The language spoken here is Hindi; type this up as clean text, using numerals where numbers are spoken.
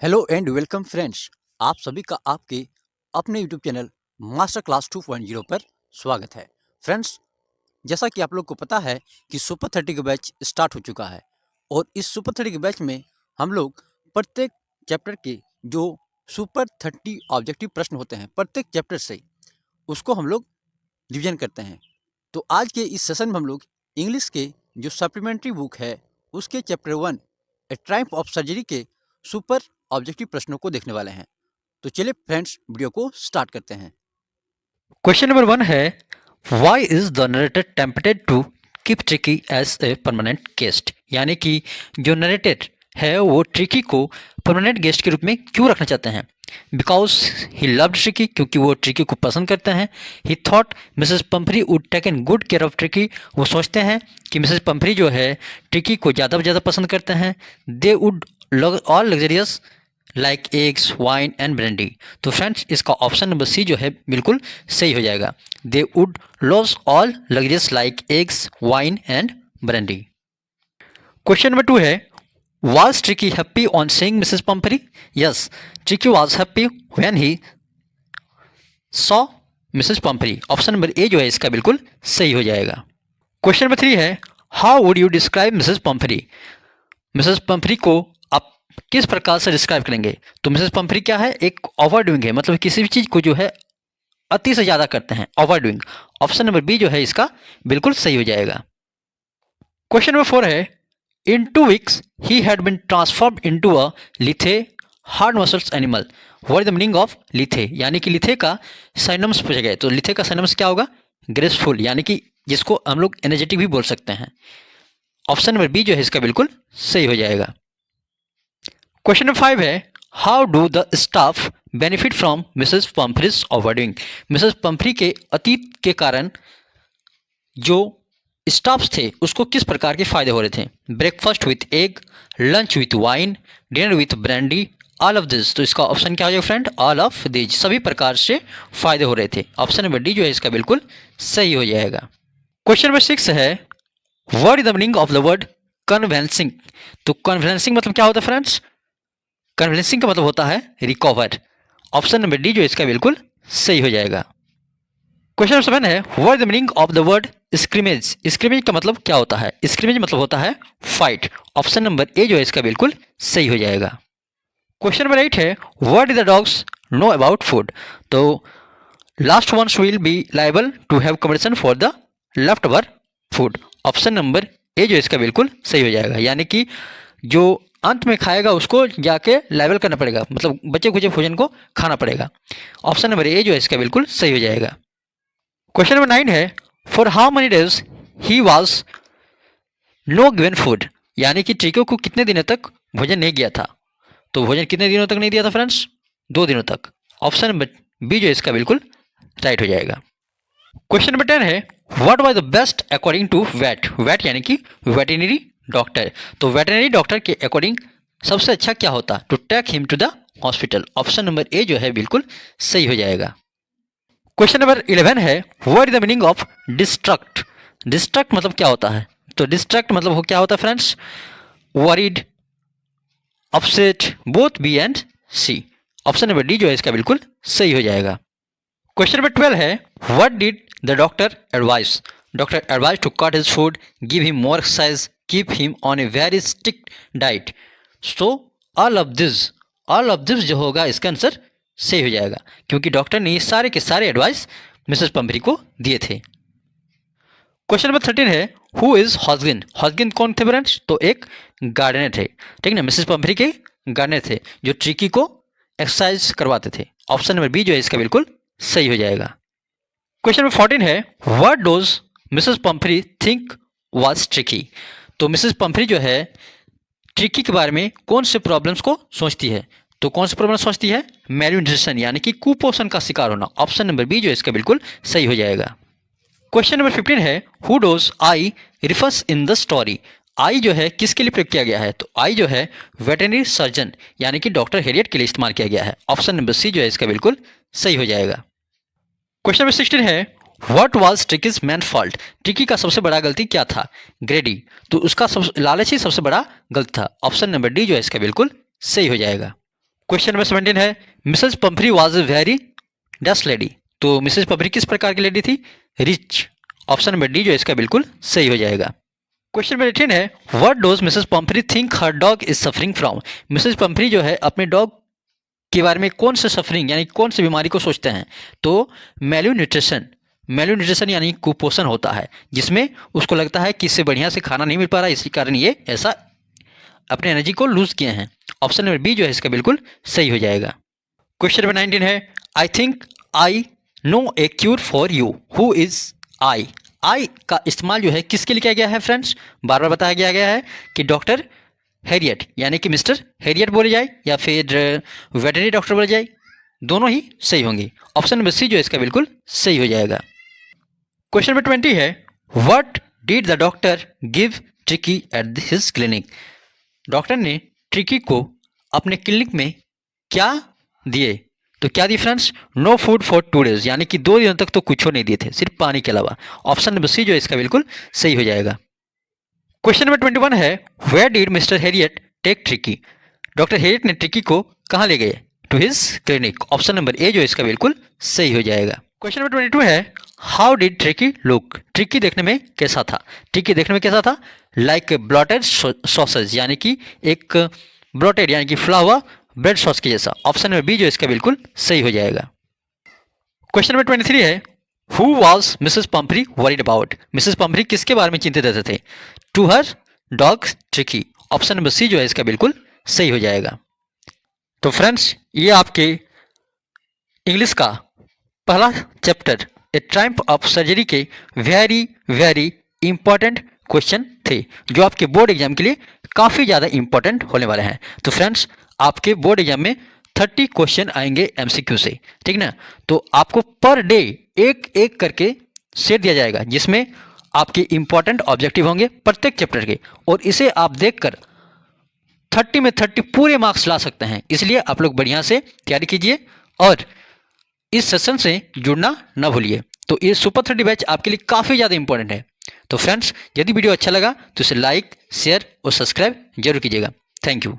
Hello and welcome friends. आप सभी का आपके अपने यूट्यूब चैनल मास्टर क्लास 2.0 पर स्वागत है। फ्रेंड्स, जैसा कि आप लोग को पता है कि सुपर 30 का बैच स्टार्ट हो चुका है और इस सुपर 30 के बैच में हम लोग प्रत्येक चैप्टर के जो सुपर 30 ऑब्जेक्टिव प्रश्न होते हैं प्रत्येक चैप्टर से उसको हम लोग रिवीजन करते हैं। तो आज के इस सेशन में हम लोग इंग्लिश के जो सप्लीमेंट्री बुक है उसके chapter 1 A Triumph of surgery के सुपर ऑब्जेक्टिव प्रश्नों को देखने वाले हैं। तो चलिए फ्रेंड्स, वीडियो को स्टार्ट करते हैं। क्वेश्चन नंबर 1 है why is the narrator tempted to keep Tricki as a permanent guest, यानी कि जो नरेटर है वो ट्रिकी को परमानेंट गेस्ट के रूप में क्यों रखना चाहते हैं। बिकॉज ही लव्ड ट्रिकी, क्योंकि वो ट्रिकी को पसंद करते हैं। He thought Mrs Pomfrey would taken good care of Tricky, वो सोचते हैं कि मिसेस पंपरी जो है ट्रिकी को ज़्यादा से ज़्यादा पसंद करते हैं। They would all luxurious like eggs wine and brandy. तो फ्रेंड्स, इसका ऑप्शन नंबर सी जो है बिल्कुल सही हो जाएगा। They would love all luxurious like eggs wine and brandy. Question number 2 है was Tricky happy on seeing Mrs. Pumphrey? Yes, Tricky was happy when he saw Mrs. Pumphrey. Option number A जो है इसका बिल्कुल सही हो जाएगा। क्वेश्चन नंबर 3 है how would you describe Mrs Pomfrey. Mrs Pomfrey को आप किस प्रकार से डिस्क्राइब करेंगे। तो मिसेस पंपरी क्या है, एक ओवर डूइंग है, मतलब किसी भी चीज को जो है अति से ज्यादा करते हैं, over doing. Option number B जो है इसका बिल्कुल सही हो जाएगा। क्वेश्चन नंबर 4 है इन 2 weeks he had been transformed into a lithe hard muscles animal. What is the meaning of lithe? यानी कि लिथे का साइनम्स पूछा गया है। तो लिथे का साइनम्स क्या होगा, ग्रेसफुल, यानी कि जिसको हम लोग एनर्जेटिक भी बोल सकते हैं। ऑप्शन नंबर बी जो है इसका बिल्कुल सही हो जाएगा। क्वेश्चन नंबर 5 है how do the staff benefit from Mrs Pomfrey's overdoing. Mrs Pomfrey के अतीत के कारण जो स्टाफ्स थे उसको किस प्रकार के फायदे हो रहे थे। Breakfast with egg, lunch with wine, dinner with brandy, all of this. तो इसका ऑप्शन क्या हो जाएगा फ्रेंड, ऑल ऑफ दिस, सभी प्रकार से फायदे हो रहे थे। ऑप्शन नंबर डी जो है इसका बिल्कुल सही हो जाएगा। क्वेश्चन नंबर 6 है what is the meaning of the word convincing. तो कन्वेंसिंग मतलब क्या होता है फ्रेंड्स, कन्वेंसिंग का मतलब होता है रिकवर। ऑप्शन नंबर डी जो है इसका बिल्कुल सही हो जाएगा। क्वेश्चन नंबर 7 है what is the meaning of the word scrimmage. Scrimmage का मतलब क्या होता है, स्क्रिमेज मतलब होता है फाइट। ऑप्शन नंबर ए जो है इसका बिल्कुल सही हो जाएगा। क्वेश्चन नंबर 8 है what is the dogs know about food. तो last ones will be liable to have competition for the left over food. Option number A जो इसका बिल्कुल सही हो जाएगा, यानी कि जो अंत में खाएगा उसको जाके लायबल करना पड़ेगा, मतलब बचे खुचे भोजन को खाना पड़ेगा। ऑप्शन नंबर ए जो है इसका बिल्कुल सही हो जाएगा। क्वेश्चन नंबर 9 है for how many days he was no given food, यानी कि ट्रिको को कितने दिनों तक भोजन नहीं दिया था। तो भोजन कितने दिनों तक नहीं दिया था फ्रेंड्स, 2 दिनों तक। ऑप्शन नंबर बी जो इसका बिल्कुल राइट हो जाएगा। क्वेश्चन नंबर 10 है what was the best according to vet. Vet यानी कि वेटरनरी डॉक्टर। तो वेटरनरी डॉक्टर के अकॉर्डिंग सबसे अच्छा क्या होता, to take him to the hospital. Option number A जो है बिल्कुल सही हो जाएगा। क्वेश्चन नंबर 11 है what is the meaning of distraught. Distraught मतलब क्या होता है। तो डिस्ट्रक्ट मतलब क्या होता है friends, worried, upset, both B and C. Option number D जो है इसका बिल्कुल सही हो जाएगा। क्वेश्चन नंबर 12 है what did the doctor advice. Doctor advice to cut his food, give him more exercise, keep him on a very strict diet. So all of this जो होगा इसका आंसर सही हो जाएगा, क्योंकि डॉक्टर ने ये सारे के सारे एडवाइस मिसेस पंपरी को दिए थे। क्वेश्चन नंबर 13 है हु इज हॉजगिन। हॉजगिन कौन थे फ्रेंड्स, तो एक गार्डनर थे, ठीक ना, मिसेस पंपरी के गार्डनर थे जो ट्रिकी को एक्सरसाइज करवाते थे। ऑप्शन नंबर बी जो है इसका बिल्कुल सही हो जाएगा। क्वेश्चन नंबर 14 है what does Mrs Pumphrey think was Tricki. तो मिसेस पंपरी जो है ट्रिकी के बारे में कौन से प्रॉब्लम्स को सोचती है। तो कौन सी प्रॉब्लम सोचती है, मैलन्यूट्रिशन यानी कि कुपोषण का शिकार होना। ऑप्शन नंबर बी जो है इसका बिल्कुल सही हो जाएगा। क्वेश्चन नंबर 15 है who does I refers in the story. I जो है किसके लिए प्रयोग किया गया है, तो आई जो है वेटरनरी सर्जन यानी कि डॉक्टर हेरियट के लिए इस्तेमाल किया गया है। ऑप्शन नंबर सी जो है इसका बिल्कुल सही हो जाएगा। क्वेश्चन नंबर 16 है what was ट्रिकीज man fault. Tricky का सबसे बड़ा गलती क्या था, ग्रेडी। तो उसका लालच ही सबसे बड़ा गलती था। ऑप्शन नंबर डी जो है इसका बिल्कुल सही हो जाएगा। क्वेश्चन नंबर 17 है Mrs Pumphrey was a very dash lady. तो मिसेस पंफरी किस प्रकार की लेडी थी? रिच। ऑप्शन नंबर डी जो है इसका बिल्कुल सही हो जाएगा। क्वेश्चन नंबर 18 है what does Mrs Pumphrey think her dog is suffering from. Mrs Pumphrey जो है अपने डॉग के बारे में कौन से सफरिंग यानी कौन सी बीमारी को सोचते हैं? तो मैल्यून्यूट्रिशन यानी कुपोषण होता है, जिसमें उसको लगता है कि इससे बढ़िया से खाना नहीं मिल पा रहा, इसी कारण ये ऐसा अपने एनर्जी को लूज किए हैं। ऑप्शन नंबर बी जो है इसका बिल्कुल सही हो जाएगा। क्वेश्चन नंबर 19 है I think I know a cure for you who is I. I का इस्तेमाल जो है किसके लिए किया गया है फ्रेंड्स? बार बार बताया गया है कि डॉक्टर हैरियट यानी कि मिस्टर हैरियट बोले जाए या फिर वेटरनरी डॉक्टर बोले जाए, दोनों ही सही होंगे। ऑप्शन नंबर सी जो है इसका बिल्कुल सही हो जाएगा। क्वेश्चन नंबर 20 है what did the doctor give Tricki at his clinic. Doctor ने ट्रिकी को अपने क्लिनिक में क्या दिए? तो क्या दिए friends? No food for 2 days यानी कि 2 दिनों तक तो कुछ नहीं दिए थे, सिर्फ पानी के अलावा। ऑप्शन नंबर सी जो है इसका बिल्कुल सही हो जाएगा। क्वेश्चन नंबर 21 है where did mister Herriot take Tricki. Doctor Herriot ने ट्रिकी को कहाँ ले गए? To his clinic. Option number A जो है इसका बिल्कुल सही हो जाएगा। क्वेश्चन नंबर 22 है how did tricky look. Tricky देखने में कैसा था? ट्रिकी देखने में कैसा था? लाइक ब्लॉटेड सॉसेज यानी कि एक ब्लॉटेड यानी कि फुला हुआ ब्रेड सॉस के जैसा। ऑप्शन नंबर बी जो इसका बिल्कुल सही हो जाएगा। क्वेश्चन नंबर 23 है who was Mrs Pumphrey worried about. Mrs Pumphrey किसके बारे में चिंतित रहते थे? To her dog Tricki. Option number C जो है इसका बिल्कुल सही हो जाएगा। तो फ्रेंड्स ये आपके इंग्लिश का पहला chapter A Triumph of surgery के वेरी वेरी इंपॉर्टेंट क्वेश्चन थे, जो आपके बोर्ड एग्जाम के लिए काफ़ी ज़्यादा इंपॉर्टेंट होने वाले हैं। तो फ्रेंड्स आपके बोर्ड एग्जाम में 30 क्वेश्चन आएंगे एमसीक्यू से, ठीक ना। तो आपको पर डे एक एक करके सेट दिया जाएगा, जिसमें आपके इंपॉर्टेंट ऑब्जेक्टिव होंगे प्रत्येक चैप्टर के, और इसे आप देखकर 30 में 30 पूरे मार्क्स ला सकते हैं। इसलिए आप लोग बढ़िया से तैयारी कीजिए और इस सेशन से जुड़ना ना भूलिए। तो ये सुपर 30 बैच आपके लिए काफ़ी ज़्यादा इंपॉर्टेंट है। तो फ्रेंड्स यदि वीडियो अच्छा लगा तो इसे लाइक, शेयर और सब्सक्राइब जरूर कीजिएगा। Thank you.